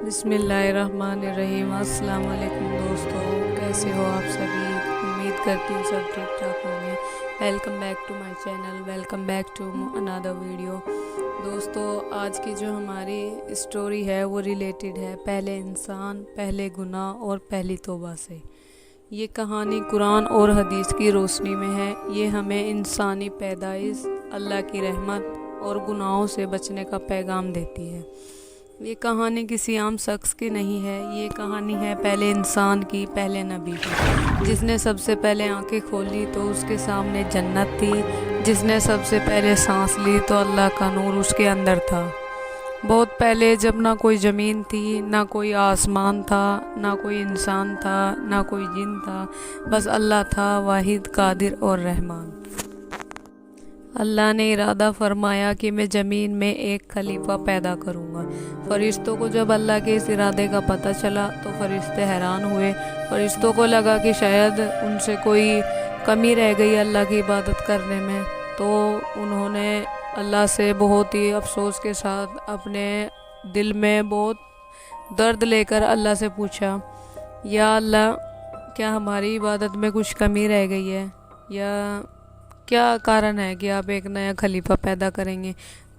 बिस्मिल्लाहिर्रहमानिर्रहीम। अस्सलाम वालेकुम दोस्तों, कैसे हो आप सभी। उम्मीद करती हूँ सब ठीक ठाक होंगे। Welcome back to my channel, welcome back to another video. दोस्तों, आज की जो हमारी स्टोरी है वो रिलेटेड है पहले इंसान, पहले गुनाह और पहली तौबा से। ये कहानी कुरान और हदीस की रोशनी में है। ये हमें इंसानी पैदाइश, अल्लाह की रहमत और गुनाहों से बचने का पैगाम देती है। ये कहानी किसी आम शख्स की नहीं है, ये कहानी है पहले इंसान की, पहले नबी की। जिसने सबसे पहले आंखें खोली तो उसके सामने जन्नत थी। जिसने सबसे पहले सांस ली तो अल्लाह का नूर उसके अंदर था। बहुत पहले, जब ना कोई ज़मीन थी, ना कोई आसमान था, ना कोई इंसान था, ना कोई जिन था, बस अल्लाह था, वाहिद, कादिर और रहमान। अल्लाह ने इरादा फरमाया कि मैं ज़मीन में एक खलीफा पैदा करूँगा। फरिश्तों को जब अल्लाह के इस इरादे का पता चला तो फरिश्ते हैरान हुए। फरिश्तों को लगा कि शायद उनसे कोई कमी रह गई अल्लाह की इबादत करने में। तो उन्होंने अल्लाह से बहुत ही अफसोस के साथ अपने दिल में बहुत दर्द लेकर अल्लाह से पूछा, या अल्लाह, क्या हमारी इबादत में कुछ कमी रह गई है, या क्या कारण है कि आप एक नया खलीफा पैदा करेंगे?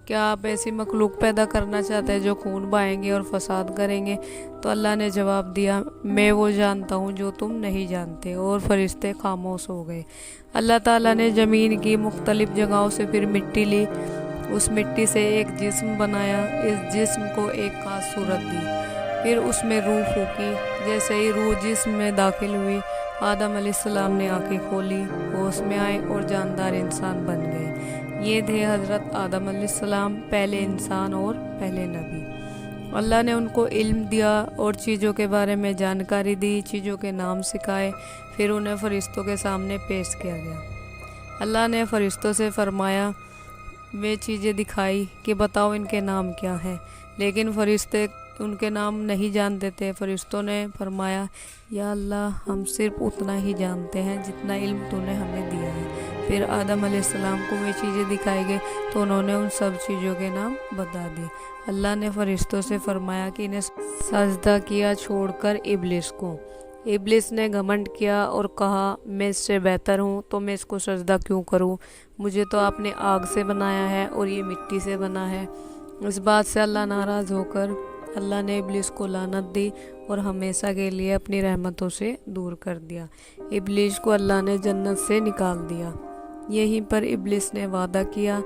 क्या आप ऐसी मखलूक पैदा करना चाहते हैं जो खून बहाएंगे और फसाद करेंगे? तो अल्लाह ने जवाब दिया, मैं वो जानता हूँ जो तुम नहीं जानते। और फरिश्ते खामोश हो गए। अल्लाह ताला ने ज़मीन की मुख्तलिफ जगहों से फिर मिट्टी ली। उस मिट्टी से एक जिस्म बनाया। इस जिस्म को एक खास सूरत दी। फिर उसमें रूह फूकी। जैसे ही रूह जिस्म में दाखिल हुई, आदम अलैहिस्सलाम ने आंखें खोली, होश में आए और जानदार इंसान बन गए। ये थे हज़रत आदम अलैहिस्सलाम, पहले इंसान और पहले नबी। अल्लाह ने उनको इल्म दिया और चीज़ों के बारे में जानकारी दी, चीज़ों के नाम सिखाए। फिर उन्हें फरिश्तों के सामने पेश किया गया। अल्लाह ने फरिश्तों से फरमाया, वे चीज़ें दिखाई कि बताओ इनके नाम क्या हैं। लेकिन फरिश्ते उनके नाम नहीं जानते थे। फरिश्तों ने फरमाया, या अल्लाह, हम सिर्फ उतना ही जानते हैं जितना इल्म तूने हमें दिया है। फिर आदम अलैहिस्सलाम को वे चीज़ें दिखाई गई तो उन्होंने उन सब चीज़ों के नाम बता दिए। अल्लाह ने फरिश्तों से फरमाया कि इन्हें सजदा किया छोड़कर इब्लिस को। इब्लिस ने घमंड किया और कहा, मैं इससे बेहतर हूँ तो मैं इसको सजदा क्यों करूँ? मुझे तो आपने आग से बनाया है और ये मिट्टी से बना है। इस बात से अल्लाह नाराज़ होकर अल्लाह ने इब्लिस को लानत दी और हमेशा के लिए अपनी रहमतों से दूर कर दिया। इब्लिस को अल्लाह ने जन्नत से निकाल दिया। यहीं पर इब्लिस ने वादा किया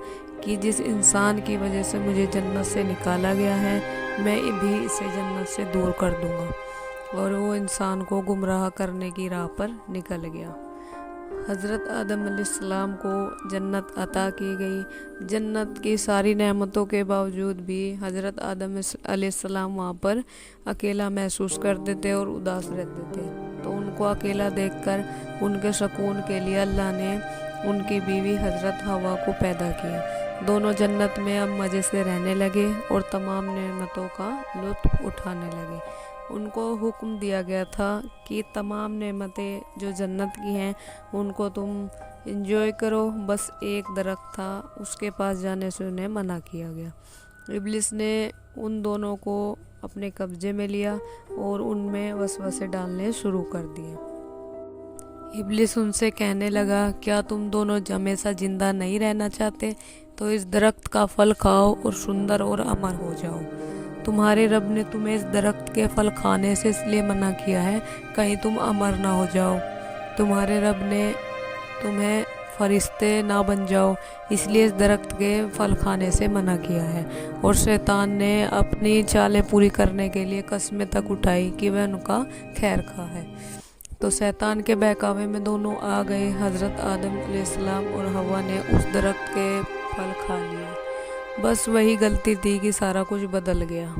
कि जिस इंसान की वजह से मुझे जन्नत से निकाला गया है, मैं भी इसे जन्नत से दूर कर दूंगा। और वो इंसान को गुमराह करने की राह पर निकल गया। हज़रत आदम अलैहिस्सलाम को जन्नत अता की गई। जन्नत की सारी नेमतों के बावजूद भी हज़रत आदम अलैहिस्सलाम वहाँ पर अकेला महसूस करते थे और उदास रहते थे। तो उनको अकेला देखकर उनके सुकून के लिए अल्लाह ने उनकी बीवी हज़रत हवा को पैदा किया। दोनों जन्नत में अब मज़े से रहने लगे और तमाम नेमतों का लुत्फ़ उठाने लगे। उनको हुक्म दिया गया था कि तमाम नेमतें जो जन्नत की हैं उनको तुम एंजॉय करो। बस एक दरख्त था, उसके पास जाने से उन्हें मना किया गया। इब्लिस ने उन दोनों को अपने कब्जे में लिया और उनमें वसवसे डालने शुरू कर दिए। इब्लिस उनसे कहने लगा, क्या तुम दोनों हमेशा जिंदा नहीं रहना चाहते? तो इस दरख्त का फल खाओ और सुंदर और अमर हो जाओ। तुम्हारे रब ने तुम्हें इस दरख्त के फल खाने से इसलिए मना किया है कहीं तुम अमर ना हो जाओ। तुम्हारे रब ने तुम्हें फरिश्ते ना बन जाओ, इसलिए इस दरख्त के फल खाने से मना किया है। और शैतान ने अपनी चालें पूरी करने के लिए कस्में तक उठाई कि वह उनका खैर खा है। तो शैतान के बहकावे में दोनों आ गए। हज़रत आदम अलैहिस्सलाम और हवा ने उस दरख्त के फल खा लिए। बस वही गलती थी कि सारा कुछ बदल गया।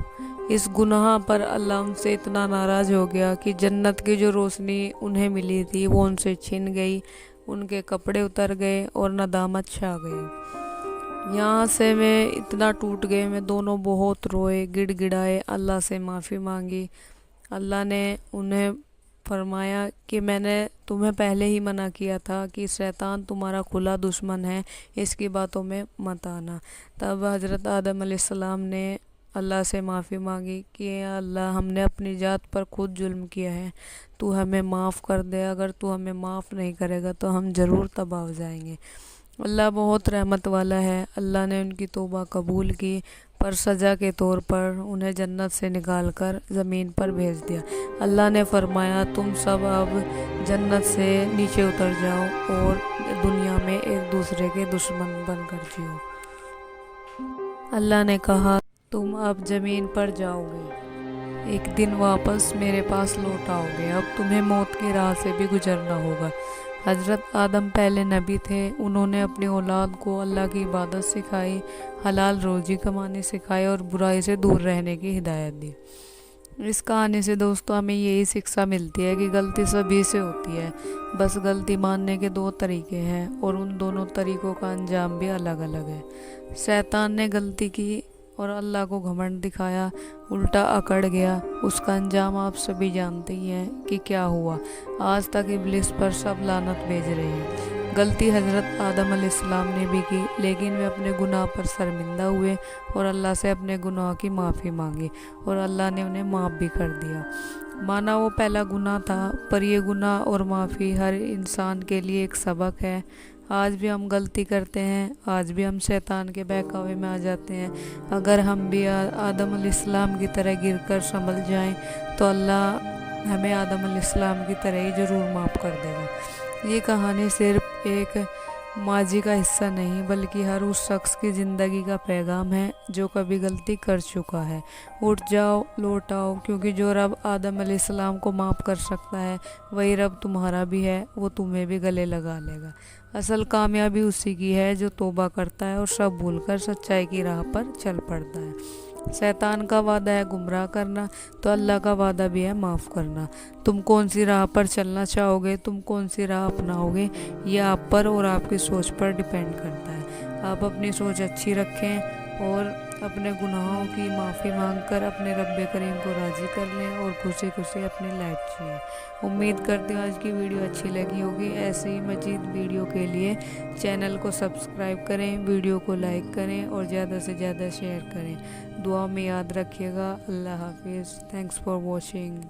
इस गुनाह पर अल्लाह उनसे इतना नाराज़ हो गया कि जन्नत की जो रोशनी उन्हें मिली थी वो उनसे छिन गई। उनके कपड़े उतर गए और नदामत छा गई। यहाँ से मैं इतना टूट गए, मैं दोनों बहुत रोए, गिड़गिड़ाए, अल्लाह से माफ़ी मांगी। अल्लाह ने उन्हें फरमाया कि मैंने तुम्हें पहले ही मना किया था कि शैतान तुम्हारा खुला दुश्मन है, इसकी बातों में मत आना। तब हज़रत आदम अलैहिस्सलाम ने اللہ سے معافی مانگی کہ اے اللہ ہم نے اپنی ذات پر خود ظلم کیا ہے، تو ہمیں معاف کر دے، اگر تو ہمیں معاف نہیں کرے گا تو ہم ضرور تباہ ہو جائیں گے۔ اللہ بہت رحمت والا ہے۔ اللہ نے ان کی توبہ قبول کی، پر سزا کے طور پر انہیں جنت سے نکال کر زمین پر بھیج دیا۔ اللہ نے فرمایا تم سب اب جنت سے نیچے اتر جاؤ اور دنیا میں ایک دوسرے کے دشمن بن کر جیو۔ اللہ نے کہا تم اب زمین پر جاؤ گے، ایک دن واپس میرے پاس لوٹ آؤ گے، اب تمہیں موت کی راہ سے بھی گزرنا ہوگا۔ حضرت آدم پہلے نبی تھے، انہوں نے اپنی اولاد کو اللہ کی عبادت سکھائی، حلال روزی کمانی سکھائی اور برائی سے دور رہنے کی ہدایت دی۔ اس کہانی سے دوستو ہمیں یہی شکشا ملتی ہے کہ غلطی سبھی سے ہوتی ہے، بس غلطی ماننے کے دو طریقے ہیں اور ان دونوں طریقوں کا انجام بھی الگ الگ ہے۔ شیطان نے غلطی کی اور اللہ کو گھمنڈ دکھایا، الٹا اکڑ گیا، اس کا انجام آپ سبھی جانتے ہی ہیں کہ کیا ہوا۔ آج تک ابلیس پر سب لعنت بھیج رہے ہیں۔ غلطی حضرت آدم علیہ السلام نے بھی کی، لیکن وہ اپنے گناہ پر شرمندہ ہوئے اور اللہ سے اپنے گناہ کی معافی مانگی اور اللہ نے انہیں معاف بھی کر دیا۔ مانا وہ پہلا گناہ تھا، پر یہ گناہ اور معافی ہر انسان کے لیے ایک سبق ہے۔ آج بھی ہم غلطی کرتے ہیں، آج بھی ہم شیطان کے بہکاوے میں آ جاتے ہیں۔ اگر ہم بھی آدم علیہ السلام کی طرح گر کر سنبھل جائیں تو اللہ ہمیں آدم علیہ السلام کی طرح ہی ضرور معاف کر دے گا۔ یہ کہانی صرف ایک ماضی کا حصہ نہیں بلکہ ہر اس شخص کی زندگی کا پیغام ہے جو کبھی غلطی کر چکا ہے۔ اٹھ جاؤ، لوٹ آؤ، کیونکہ جو رب آدم علیہ السلام کو معاف کر سکتا ہے وہی رب تمہارا بھی ہے، وہ تمہیں بھی گلے لگا لے گا۔ اصل کامیابی اسی کی ہے جو توبہ کرتا ہے اور سب بھول کر سچائی کی راہ پر چل پڑتا ہے۔ شیطان کا وعدہ ہے گمراہ کرنا، تو اللہ کا وعدہ بھی ہے معاف کرنا۔ تم کون سی راہ پر چلنا چاہو گے، تم کون سی راہ اپناؤ گے، یہ آپ پر اور آپ کی سوچ پر ڈیپینڈ کرتا ہے۔ آپ اپنی سوچ اچھی رکھیں اور اپنے گناہوں کی معافی مانگ کر اپنے رب کریم کو راضی کر لیں اور خوشی خوشی اپنی لائف جئیں۔ امید کرتے ہیں آج کی ویڈیو اچھی لگی ہوگی۔ ایسے ہی مزید ویڈیو کے لیے چینل کو سبسکرائب کریں، ویڈیو کو لائک کریں اور زیادہ سے زیادہ شیئر کریں۔ دعا میں یاد رکھیے گا۔ اللہ حافظ۔ Thanks for watching.